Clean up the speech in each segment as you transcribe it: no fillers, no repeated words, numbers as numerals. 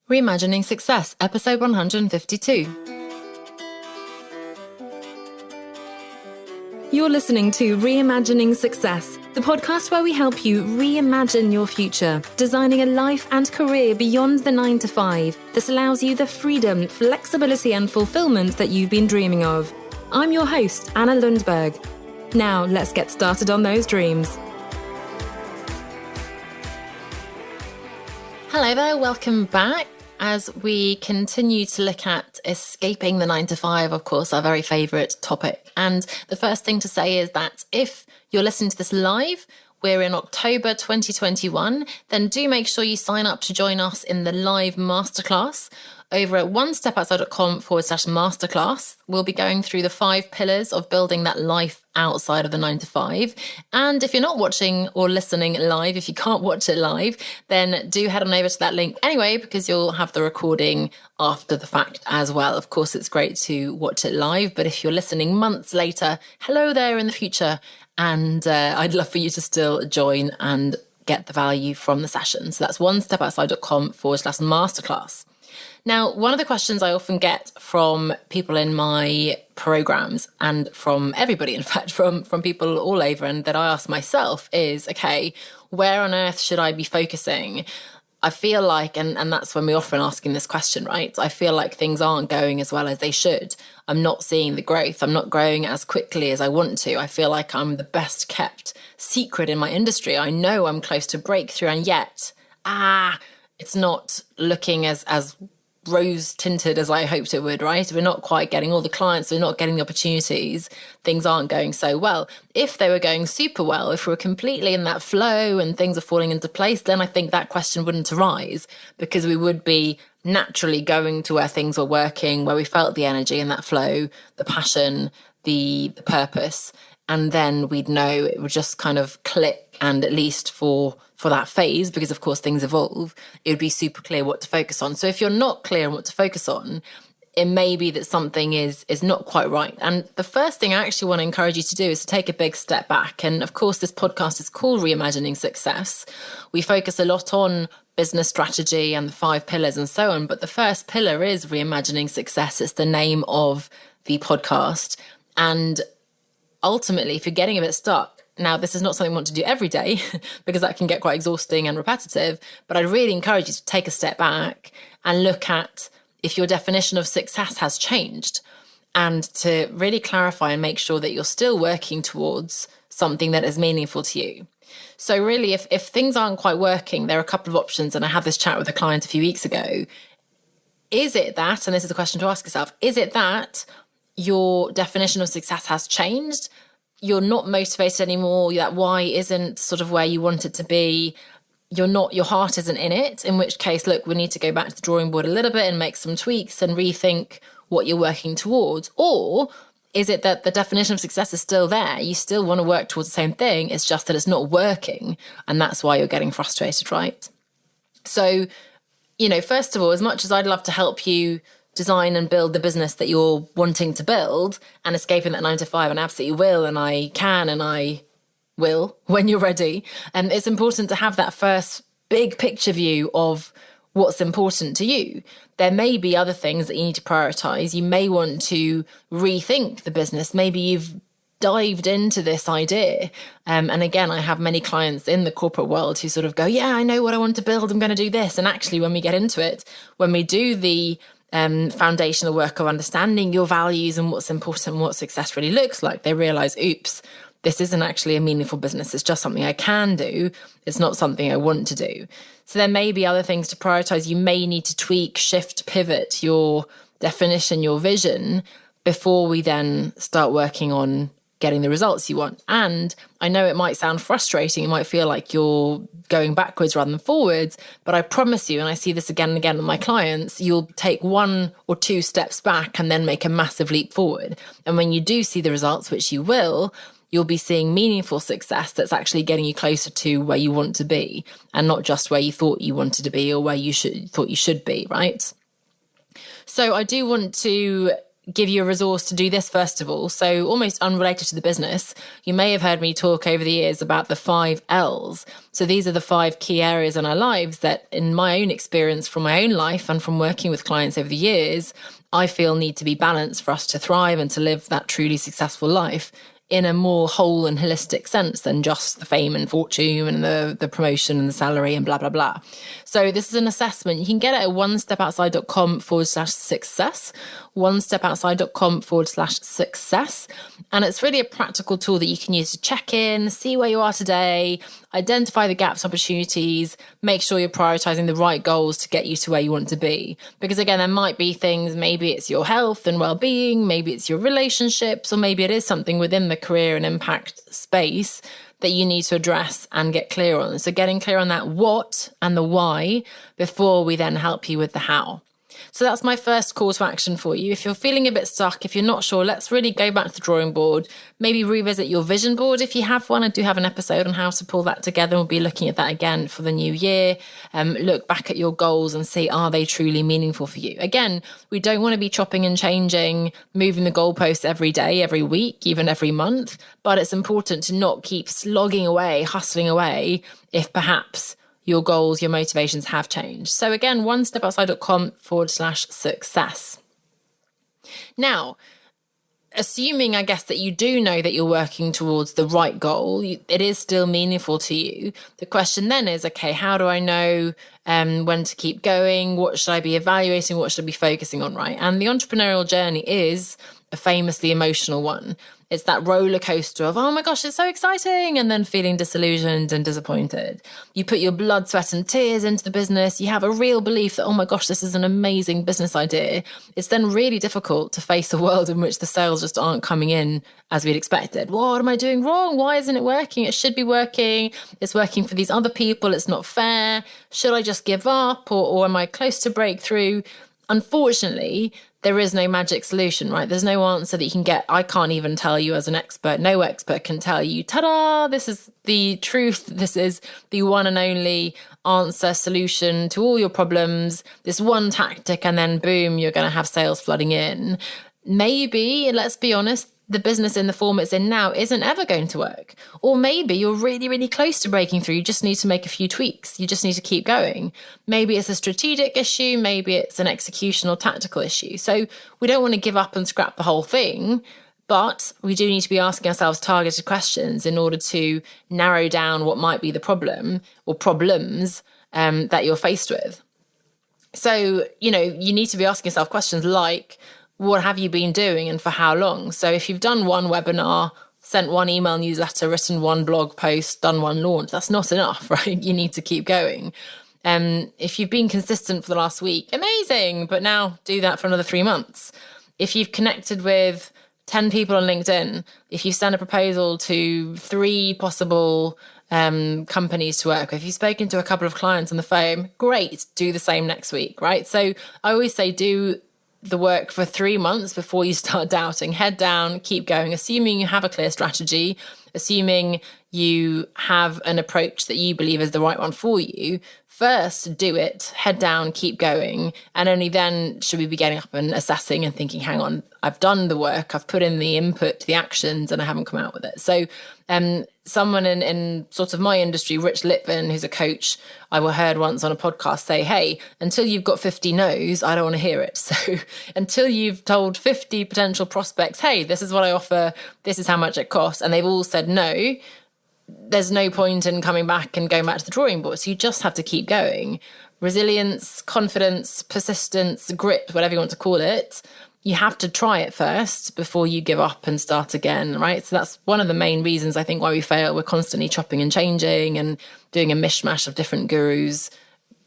Reimagining Success, episode 152. You're listening to Reimagining Success, the podcast where we help you reimagine your future, designing a life and career beyond the 9 to 5 that allows you the freedom, flexibility and fulfillment that you've been dreaming of. I'm your host, Anna Lundberg. Now, let's get started on those dreams. Hello there, welcome back. As we continue to look at escaping the 9 to 5, of course, our very favourite topic. And the first thing to say is that if you're listening to this live, we're in October 2021, then do make sure you sign up to join us in the live masterclass over at onestepoutside.com/masterclass. We'll be going through the 5 pillars of building that life outside of the 9 to 5. And if you're not watching or listening live, if you can't watch it live, then do head on over to that link anyway, because you'll have the recording after the fact as well. Of course, it's great to watch it live, but if you're listening months later, hello there in the future. And I'd love for you to still join and get the value from the session. So that's onestepoutside.com/masterclass. Now, one of the questions I often get from people in my programs and from everybody, in fact, from people all over, and that I ask myself is, okay, where on earth should I be focusing? I feel like, and that's when we're often asking this question, right? I feel like things aren't going as well as they should. I'm not seeing the growth. I'm not growing as quickly as I want to. I feel like I'm the best kept secret in my industry. I know I'm close to breakthrough, and yet, it's not looking as rose tinted as I hoped it would, right? We're not quite getting all the clients, we're not getting the opportunities, things aren't going so well. If they were going super well, if we were completely in that flow and things are falling into place, then I think that question wouldn't arise, because we would be naturally going to where things were working, where we felt the energy and that flow, the passion, the purpose, and then we'd know it would just kind of click. And at least for that phase, because of course things evolve, it would be super clear what to focus on. So if you're not clear on what to focus on, it may be that something is not quite right. And the first thing I actually want to encourage you to do is to take a big step back. And of course, this podcast is called Reimagining Success. We focus a lot on business strategy and the 5 pillars and so on. But the first pillar is Reimagining Success. It's the name of the podcast. And ultimately, if you're getting a bit stuck, now, this is not something I want to do every day because that can get quite exhausting and repetitive, but I'd really encourage you to take a step back and look at if your definition of success has changed, and to really clarify and make sure that you're still working towards something that is meaningful to you. So really, if things aren't quite working, there are a couple of options, and I had this chat with a client a few weeks ago. Is it that, and this is a question to ask yourself, is it that your definition of success has changed? You're not motivated anymore, that why isn't sort of where you want it to be, your heart isn't in it, in which case, look, we need to go back to the drawing board a little bit and make some tweaks and rethink what you're working towards. Or is it that the definition of success is still there? You still want to work towards the same thing, it's just that it's not working, and that's why you're getting frustrated, right? So, first of all, as much as I'd love to help you design and build the business that you're wanting to build and escaping that 9 to 5, and absolutely will, and I can, and I will when you're ready. And it's important to have that first big picture view of what's important to you. There may be other things that you need to prioritize. You may want to rethink the business. Maybe you've dived into this idea. And again, I have many clients in the corporate world who sort of go, yeah, I know what I want to build. I'm going to do this. And actually, when we get into it, when we do the foundational work of understanding your values and what's important and what success really looks like, they realize, oops, this isn't actually a meaningful business. It's just something I can do. It's not something I want to do. So there may be other things to prioritize. You may need to tweak, shift, pivot your definition, your vision, before we then start working on getting the results you want. And I know it might sound frustrating. It might feel like you're going backwards rather than forwards, but I promise you, and I see this again and again with my clients, you'll take 1 or 2 steps back and then make a massive leap forward. And when you do see the results, which you will, you'll be seeing meaningful success that's actually getting you closer to where you want to be, and not just where you thought you wanted to be or where you thought you should be, right? So I do want to give you a resource to do this first of all. So almost unrelated to the business, you may have heard me talk over the years about the 5 Ls. So these are the 5 key areas in our lives that, in my own experience from my own life and from working with clients over the years, I feel need to be balanced for us to thrive and to live that truly successful life in a more whole and holistic sense than just the fame and fortune and the promotion and the salary and blah, blah, blah. So this is an assessment. You can get it at onestepoutside.com/success, onestepoutside.com/success. And it's really a practical tool that you can use to check in, see where you are today, identify the gaps, opportunities, make sure you're prioritizing the right goals to get you to where you want to be. Because again, there might be things, maybe it's your health and well-being, maybe it's your relationships, or maybe it is something within the career and impact space that you need to address and get clear on. So getting clear on that what and the why before we then help you with the how. So that's my first call to action for you. If you're feeling a bit stuck, if you're not sure, let's really go back to the drawing board. Maybe revisit your vision board if you have one. I do have an episode on how to pull that together. We'll be looking at that again for the new year. Look back at your goals and see, are they truly meaningful for you? Again, we don't want to be chopping and changing, moving the goalposts every day, every week, even every month. But it's important to not keep slogging away, hustling away, if perhaps your goals, your motivations have changed. So again, onestepoutside.com/success. Now, assuming, I guess, that you do know that you're working towards the right goal, it is still meaningful to you. The question then is, okay, how do I know when to keep going? What should I be evaluating? What should I be focusing on, right? And the entrepreneurial journey is a famously emotional one. It's that roller coaster of, oh my gosh, it's so exciting, and then feeling disillusioned and disappointed. You put your blood, sweat, and tears into the business. You have a real belief that, oh my gosh, this is an amazing business idea. It's then really difficult to face a world in which the sales just aren't coming in as we'd expected. What am I doing wrong? Why isn't it working? It should be working. It's working for these other people. It's not fair. Should I just give up, or am I close to breakthrough? Unfortunately, there is no magic solution, right? There's no answer that you can get. I can't even tell you as an expert. No expert can tell you, ta-da, this is the truth. This is the one and only answer, solution to all your problems. This one tactic, and then boom, you're going to have sales flooding in. Maybe, let's be honest, the business in the form it's in now isn't ever going to work. Or maybe you're really, really close to breaking through. You just need to make a few tweaks. You just need to keep going. Maybe it's a strategic issue. Maybe it's an execution or tactical issue. So we don't want to give up and scrap the whole thing, but we do need to be asking ourselves targeted questions in order to narrow down what might be the problem or problems that you're faced with. So, you need to be asking yourself questions like, what have you been doing and for how long? So if you've done one webinar, sent one email newsletter, written one blog post, done one launch, that's not enough, right? You need to keep going. If you've been consistent for the last week, amazing, but now do that for another 3 months. If you've connected with 10 people on LinkedIn, if you send a proposal to 3 possible companies to work with, if you've spoken to a couple of clients on the phone, great, do the same next week, right? So I always say do the work for 3 months before you start doubting. Head down, keep going, assuming you have a clear strategy, assuming you have an approach that you believe is the right one for you. First, do it, head down, keep going. And only then should we be getting up and assessing and thinking, hang on, I've done the work, I've put in the input, the actions, and I haven't come out with it. So someone in sort of my industry, Rich Litvin, who's a coach, I heard once on a podcast say, hey, until you've got 50 no's, I don't want to hear it. So until you've told 50 potential prospects, hey, this is what I offer, this is how much it costs, and they've all said no, there's no point in coming back and going back to the drawing board. So you just have to keep going. Resilience, confidence, persistence, grit, whatever you want to call it. You have to try it first before you give up and start again, right? So that's one of the main reasons I think why we fail. We're constantly chopping and changing and doing a mishmash of different gurus,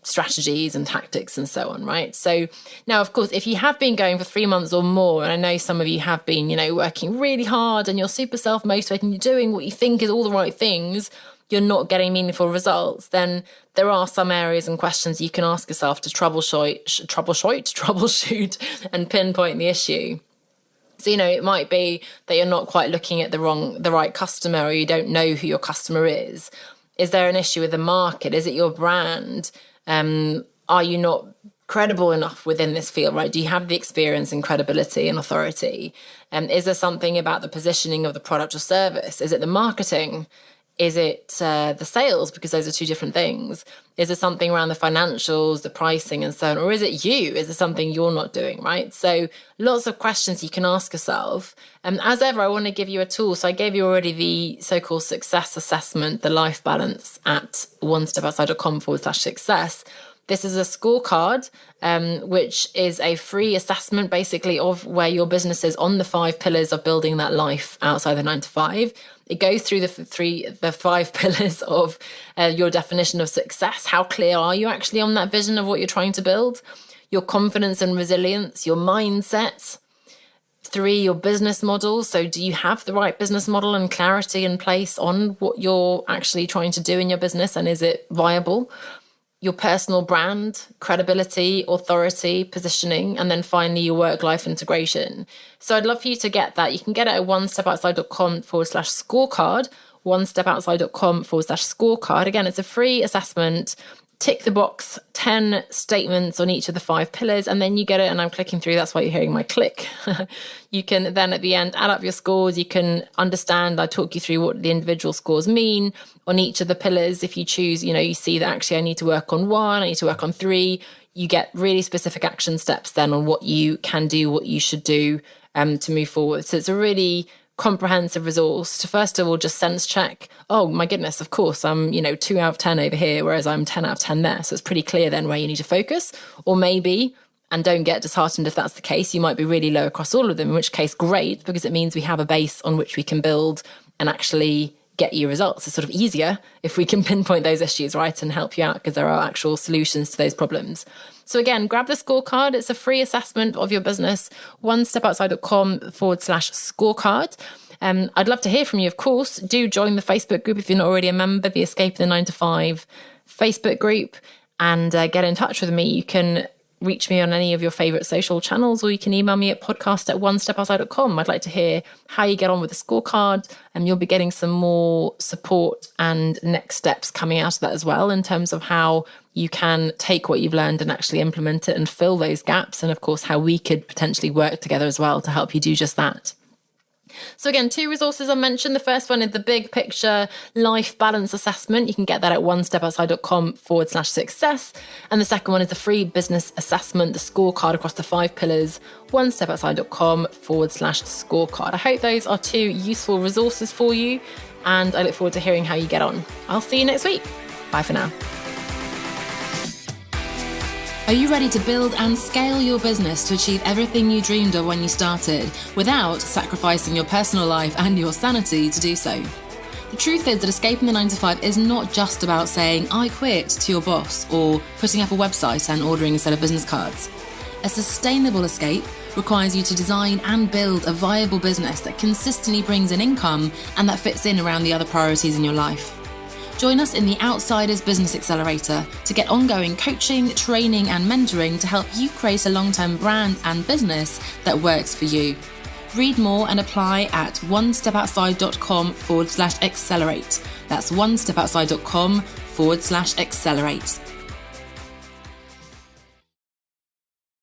strategies and tactics and so on, right? So now, of course, if you have been going for 3 months or more, and I know some of you have been, working really hard and you're super self-motivated and you're doing what you think is all the right things, you're not getting meaningful results, then there are some areas and questions you can ask yourself to troubleshoot and pinpoint the issue. So, it might be that you're not quite looking at the right customer, or you don't know who your customer is. Is there an issue with the market? Is it your brand? Are you not credible enough within this field, right? Do you have the experience and credibility and authority? Is there something about the positioning of the product or service? Is it the marketing? Is it the sales? Because those are two different things. Is there something around the financials, the pricing and so on? Or is it you? Is there something you're not doing, right? So lots of questions you can ask yourself. And as ever, I want to give you a tool. So I gave you already the so-called success assessment, the life balance at onestepoutside.com/success. This is a scorecard, which is a free assessment basically of where your business is on the 5 pillars of building that life outside the 9 to 5. It goes through the 5 pillars of your definition of success. How clear are you actually on that vision of what you're trying to build? Your confidence and resilience, your mindset. 3, your business model. So do you have the right business model and clarity in place on what you're actually trying to do in your business, and is it viable? Your personal brand, credibility, authority, positioning, and then finally your work-life integration. So I'd love for you to get that. You can get it at onestepoutside.com/scorecard, onestepoutside.com/scorecard. Again, it's a free assessment. Tick the box, 10 statements on each of the 5 pillars, and then you get it. And I'm clicking through. That's why you're hearing my click. You can then at the end add up your scores. You can understand. I talk you through what the individual scores mean on each of the pillars. If you choose, you see that actually I need to work on 1, I need to work on 3. You get really specific action steps then on what you can do, what you should do to move forward. So it's a really comprehensive resource to, first of all, just sense check. Oh my goodness, of course, I'm 2 out of 10 over here, whereas I'm 10 out of 10 there. So it's pretty clear then where you need to focus. Or maybe, and don't get disheartened if that's the case, you might be really low across all of them, in which case great, because it means we have a base on which we can build and actually get you results. It's sort of easier if we can pinpoint those issues, right, and help you out because there are actual solutions to those problems. So again, grab the scorecard. It's a free assessment of your business, onestepoutside.com/scorecard. I'd love to hear from you, of course. Do join the Facebook group if you're not already a member, the Escape the 9 to 5 Facebook group, and get in touch with me. You can reach me on any of your favorite social channels, or you can email me at podcast@onestepoutside.com. I'd like to hear how you get on with the scorecard, and you'll be getting some more support and next steps coming out of that as well, in terms of how you can take what you've learned and actually implement it and fill those gaps. And of course, how we could potentially work together as well to help you do just that. So again, 2 resources I mentioned. The first one is the big picture life balance assessment. You can get that at onestepoutside.com/success. And the second one is the free business assessment, the scorecard across the 5 pillars, onestepoutside.com/scorecard. I hope those are 2 useful resources for you, and I look forward to hearing how you get on. I'll see you next week. Bye for now. Are you ready to build and scale your business to achieve everything you dreamed of when you started, without sacrificing your personal life and your sanity to do so? The truth is that escaping the 9 to 5 is not just about saying, I quit, to your boss, or putting up a website and ordering a set of business cards. A sustainable escape requires you to design and build a viable business that consistently brings in income and that fits in around the other priorities in your life. Join us in the Outsiders Business Accelerator to get ongoing coaching, training, and mentoring to help you create a long-term brand and business that works for you. Read more and apply at onestepoutside.com/accelerate. That's onestepoutside.com/accelerate.